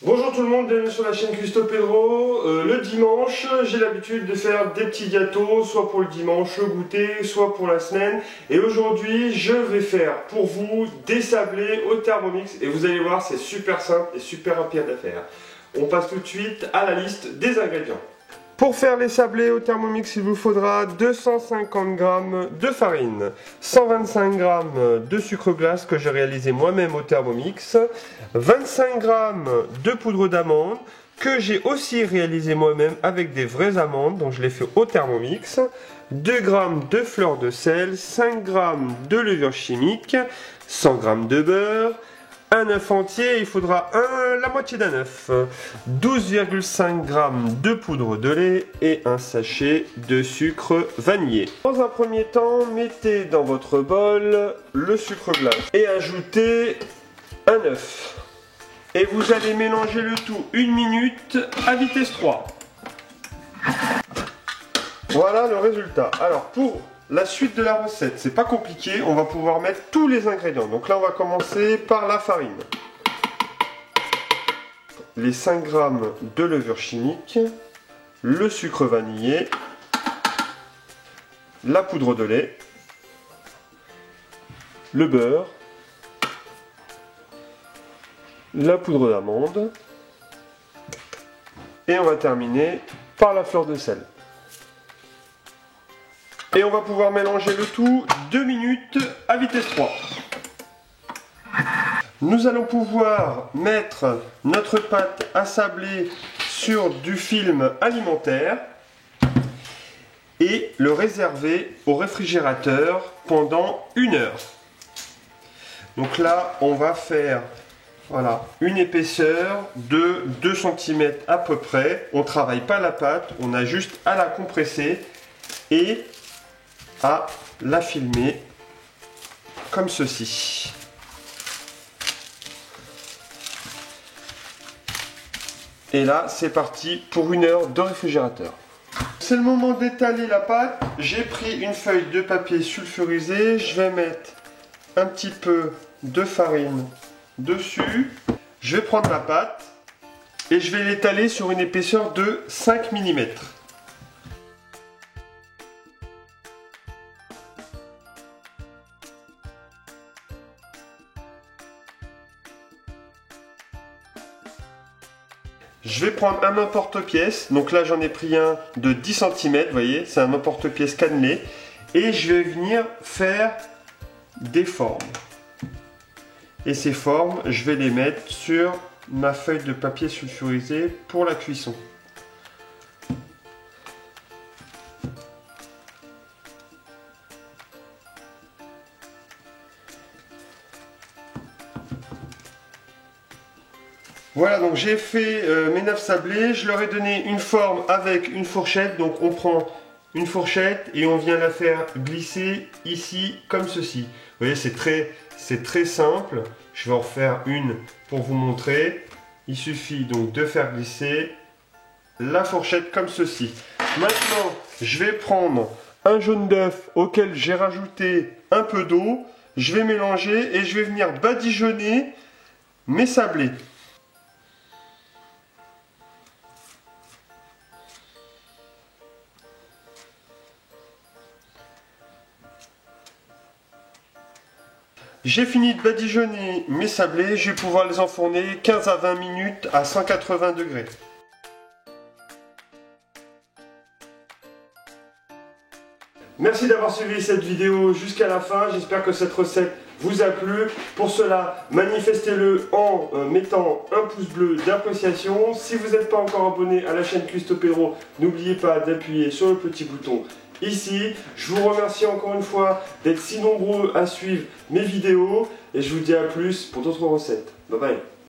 Bonjour tout le monde, bienvenue sur la chaîne Custo Pedro. Le dimanche, j'ai l'habitude de faire des petits gâteaux, soit pour le dimanche, le goûter, soit pour la semaine. Et aujourd'hui, je vais faire pour vous des sablés au Thermomix. Et vous allez voir, c'est super simple et super rapide à faire. On passe tout de suite à la liste des ingrédients. Pour faire les sablés au Thermomix, il vous faudra 250 g de farine, 125 g de sucre glace que j'ai réalisé moi-même au Thermomix, 25 g de poudre d'amande que j'ai aussi réalisé moi-même avec des vraies amandes, donc je l'ai fait au Thermomix, 2 g de fleur de sel, 5 g de levure chimique, 100 g de beurre, un œuf entier, il faudra la moitié d'un œuf, 12,5 g de poudre de lait et un sachet de sucre vanillé. Dans un premier temps, mettez dans votre bol le sucre glace et ajoutez un œuf. Et vous allez mélanger le tout 1 minute à vitesse 3. Voilà le résultat. Alors pour la suite de la recette, c'est pas compliqué, on va pouvoir mettre tous les ingrédients. Donc là on va commencer par la farine. Les 5 g de levure chimique, le sucre vanillé, la poudre de lait, le beurre, la poudre d'amande et on va terminer par la fleur de sel. Et on va pouvoir mélanger le tout 2 minutes à vitesse 3. Nous allons pouvoir mettre notre pâte à sabler sur du film alimentaire et le réserver au réfrigérateur pendant 1 heure. Donc là, on va faire une épaisseur de 2 cm à peu près. On ne travaille pas la pâte, on a juste à la compresser et à la filmer comme ceci. Et là, c'est parti pour 1 heure de réfrigérateur. C'est le moment d'étaler la pâte. J'ai pris une feuille de papier sulfurisé. Je vais mettre un petit peu de farine dessus. Je vais prendre la pâte et je vais l'étaler sur une épaisseur de 5 mm. Je vais prendre un emporte-pièce, donc là j'en ai pris un de 10 cm, vous voyez, c'est un emporte-pièce cannelé, et je vais venir faire des formes. Et ces formes, je vais les mettre sur ma feuille de papier sulfurisé pour la cuisson. Voilà, donc j'ai fait mes 9 sablés, je leur ai donné une forme avec une fourchette, donc on prend une fourchette et on vient la faire glisser ici comme ceci. Vous voyez, c'est très simple, je vais en faire une pour vous montrer. Il suffit donc de faire glisser la fourchette comme ceci. Maintenant, je vais prendre un jaune d'œuf auquel j'ai rajouté un peu d'eau, je vais mélanger et je vais venir badigeonner mes sablés. J'ai fini de badigeonner mes sablés, je vais pouvoir les enfourner 15 à 20 minutes à 180 degrés. Merci d'avoir suivi cette vidéo jusqu'à la fin, j'espère que cette recette vous a plu. Pour cela, manifestez-le en mettant un pouce bleu d'appréciation. Si vous n'êtes pas encore abonné à la chaîne Custo Pedro, n'oubliez pas d'appuyer sur le petit bouton ici. Je vous remercie encore une fois d'être si nombreux à suivre mes vidéos et je vous dis à plus pour d'autres recettes. Bye bye.